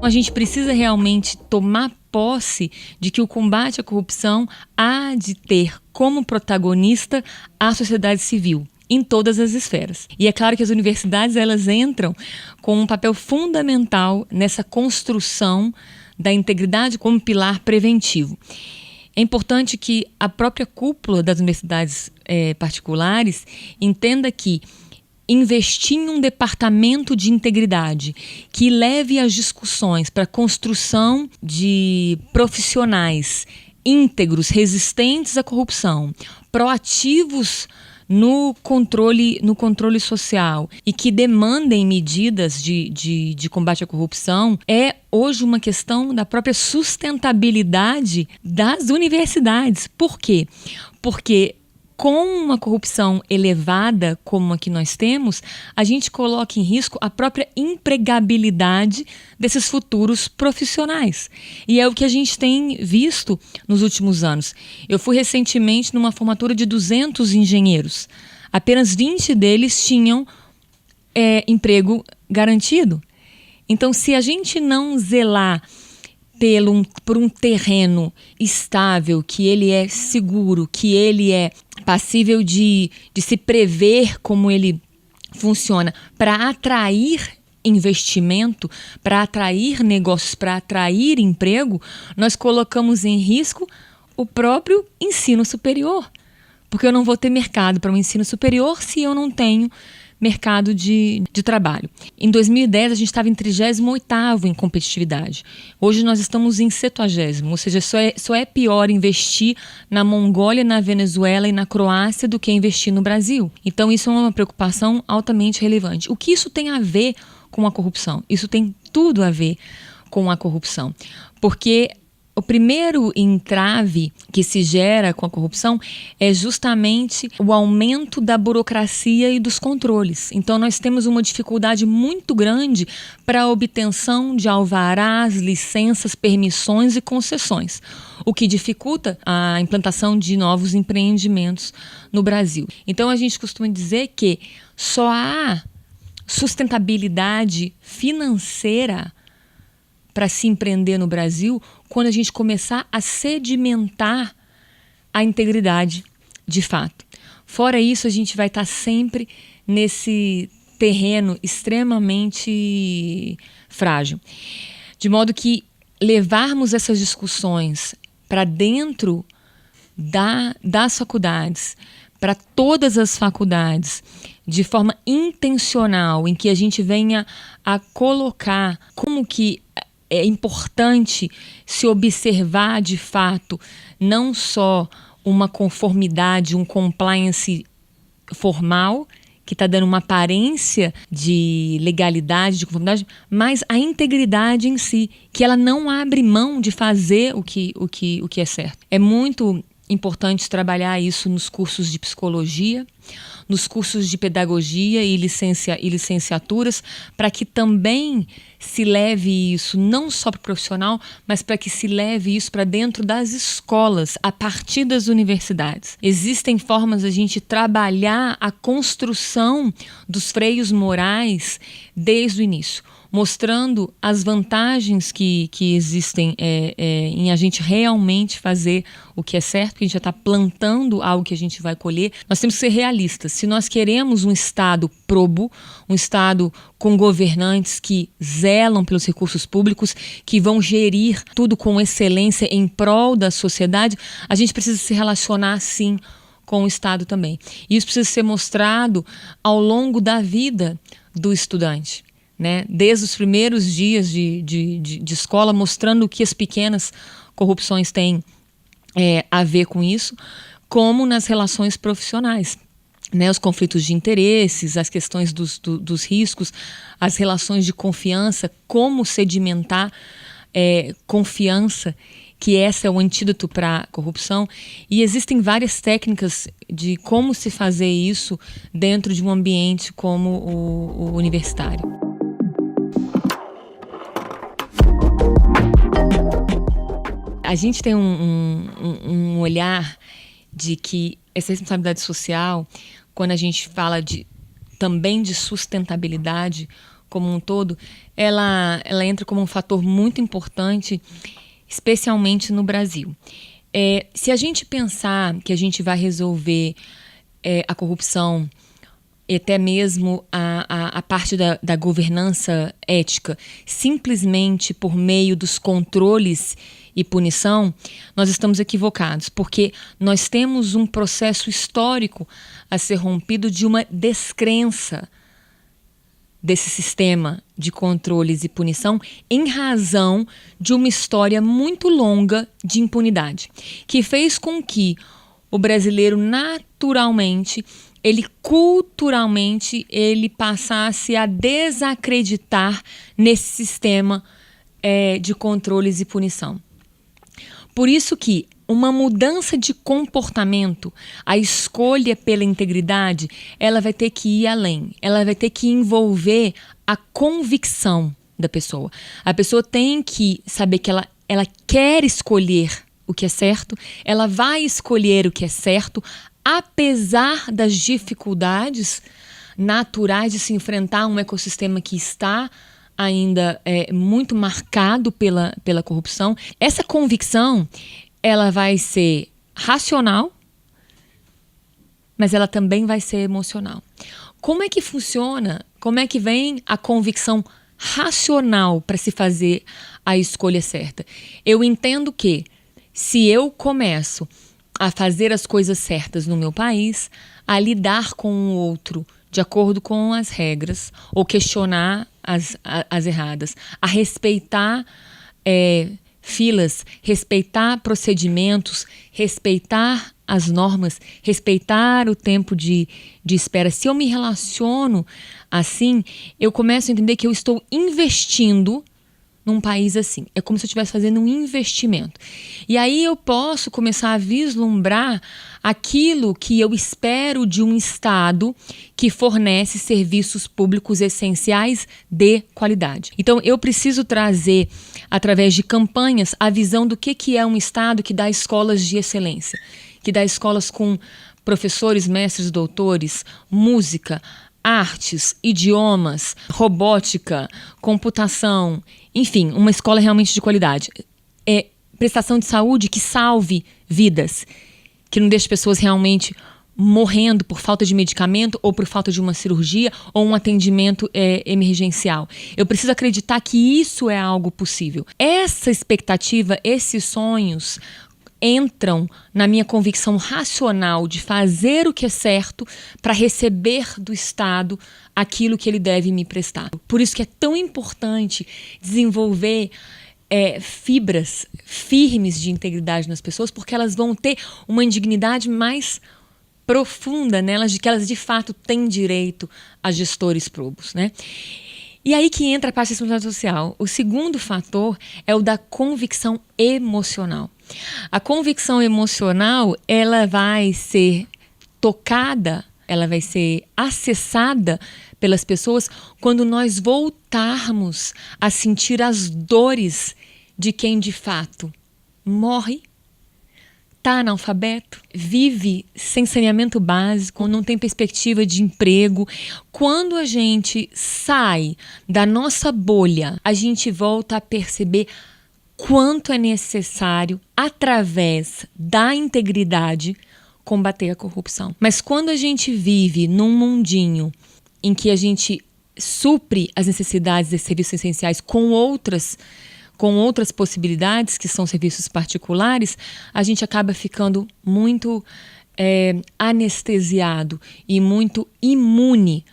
A gente precisa realmente tomar posse de que o combate à corrupção há de ter como protagonista a sociedade civil, em todas as esferas. E é claro que as universidades, elas entram com um papel fundamental nessa construção da integridade como pilar preventivo. É importante que a própria cúpula das universidades particulares entenda que investir em um departamento de integridade que leve as discussões para a construção de profissionais íntegros, resistentes à corrupção, proativos no controle social e que demandem medidas de combate à corrupção é hoje uma questão da própria sustentabilidade das universidades. Por quê? Porque com uma corrupção elevada como a que nós temos, a gente coloca em risco a própria empregabilidade desses futuros profissionais. E é o que a gente tem visto nos últimos anos. Eu fui recentemente numa formatura de 200 engenheiros. Apenas 20 deles tinham emprego garantido. Então, se a gente não zelar por um terreno estável, que ele é seguro, que ele é passível de se prever como ele funciona, para atrair investimento, para atrair negócios, para atrair emprego, nós colocamos em risco o próprio ensino superior. Porque eu não vou ter mercado para o ensino superior se eu não tenho mercado de trabalho. Em 2010, a gente estava em 38º em competitividade. Hoje nós estamos em 70º, ou seja, só é pior investir na Mongólia, na Venezuela e na Croácia do que investir no Brasil. Então isso é uma preocupação altamente relevante. O que isso tem a ver com a corrupção? Isso tem tudo a ver com a corrupção, porque o primeiro entrave que se gera com a corrupção é justamente o aumento da burocracia e dos controles. Então, nós temos uma dificuldade muito grande para a obtenção de alvarás, licenças, permissões e concessões, o que dificulta a implantação de novos empreendimentos no Brasil. Então, a gente costuma dizer que só há sustentabilidade financeira para se empreender no Brasil quando a gente começar a sedimentar a integridade de fato. Fora isso, a gente vai estar sempre nesse terreno extremamente frágil. De modo que levarmos essas discussões para dentro das faculdades, para todas as faculdades, de forma intencional, em que a gente venha a colocar como que é importante se observar de fato não só uma conformidade, um compliance formal, que está dando uma aparência de legalidade, de conformidade, mas a integridade em si, que ela não abre mão de fazer o que é certo. É muito importante trabalhar isso nos cursos de psicologia, nos cursos de pedagogia e licenciaturas, para que também se leve isso não só para o profissional, mas para que se leve isso para dentro das escolas, a partir das universidades. Existem formas de a gente trabalhar a construção dos freios morais desde o início, mostrando as vantagens que existem em a gente realmente fazer o que é certo, que a gente já está plantando algo que a gente vai colher. Nós temos que ser realistas. Se nós queremos um Estado probo, um Estado com governantes que zelam pelos recursos públicos, que vão gerir tudo com excelência em prol da sociedade, a gente precisa se relacionar, sim, com o Estado também. E isso precisa ser mostrado ao longo da vida do estudante, né? Desde os primeiros dias de escola, mostrando que as pequenas corrupções têm a ver com isso, como nas relações profissionais, né? Os conflitos de interesses, as questões dos riscos, as relações de confiança, como sedimentar confiança, que esse é o antídoto para a corrupção. E existem várias técnicas de como se fazer isso dentro de um ambiente como o universitário. A gente tem um olhar de que essa responsabilidade social, quando a gente fala também de sustentabilidade como um todo, ela entra como um fator muito importante, especialmente no Brasil. Se a gente pensar que a gente vai resolver a corrupção, e até mesmo a parte da governança ética, simplesmente por meio dos controles e punição, nós estamos equivocados, porque nós temos um processo histórico a ser rompido de uma descrença desse sistema de controles e punição em razão de uma história muito longa de impunidade, que fez com que o brasileiro naturalmente, culturalmente, ele passasse a desacreditar nesse sistema de controles e punição. Por isso que uma mudança de comportamento, a escolha pela integridade, ela vai ter que ir além. Ela vai ter que envolver a convicção da pessoa. A pessoa tem que saber que ela quer escolher o que é certo, ela vai escolher o que é certo, apesar das dificuldades naturais de se enfrentar a um ecossistema que está ainda muito marcado pela corrupção. Essa convicção, ela vai ser racional, mas ela também vai ser emocional. Como é que funciona? Como é que vem a convicção racional para se fazer a escolha certa? Eu entendo que se eu começo a fazer as coisas certas no meu país, a lidar com o outro de acordo com as regras, ou questionar as erradas, a respeitar filas, respeitar procedimentos, respeitar as normas, respeitar o tempo de espera. Se eu me relaciono assim, eu começo a entender que eu estou investindo num país assim. É como se eu estivesse fazendo um investimento. E aí eu posso começar a vislumbrar aquilo que eu espero de um Estado que fornece serviços públicos essenciais de qualidade. Então eu preciso trazer, através de campanhas, a visão do que é um Estado que dá escolas de excelência, que dá escolas com professores, mestres, doutores, música, artes, idiomas, robótica, computação, enfim, uma escola realmente de qualidade. Prestação de saúde que salve vidas, que não deixe pessoas realmente morrendo por falta de medicamento ou por falta de uma cirurgia ou um atendimento emergencial. Eu preciso acreditar que isso é algo possível. Essa expectativa, esses sonhos entram na minha convicção racional de fazer o que é certo para receber do Estado aquilo que ele deve me prestar. Por isso que é tão importante desenvolver fibras firmes de integridade nas pessoas, porque elas vão ter uma indignidade mais profunda nelas, de que elas de fato têm direito a gestores probos, né? E aí que entra a parte da responsabilidade social. O segundo fator é o da convicção emocional. A convicção emocional, ela vai ser tocada, ela vai ser acessada pelas pessoas quando nós voltarmos a sentir as dores de quem de fato morre, está analfabeto, vive sem saneamento básico, não tem perspectiva de emprego. Quando a gente sai da nossa bolha, a gente volta a perceber quanto é necessário, através da integridade, combater a corrupção. Mas quando a gente vive num mundinho em que a gente supre as necessidades de serviços essenciais com outras possibilidades, que são serviços particulares, a gente acaba ficando muito anestesiado e muito imune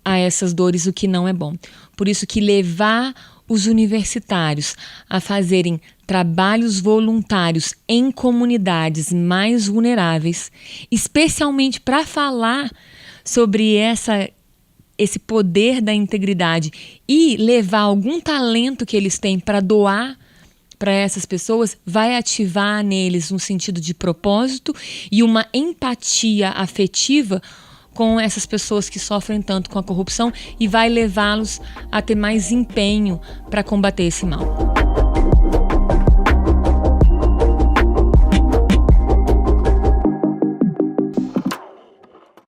a essas dores, o que não é bom. Por isso que levar os universitários a fazerem trabalhos voluntários em comunidades mais vulneráveis, especialmente para falar sobre esse poder da integridade e levar algum talento que eles têm para doar para essas pessoas, vai ativar neles um sentido de propósito e uma empatia afetiva com essas pessoas que sofrem tanto com a corrupção e vai levá-los a ter mais empenho para combater esse mal.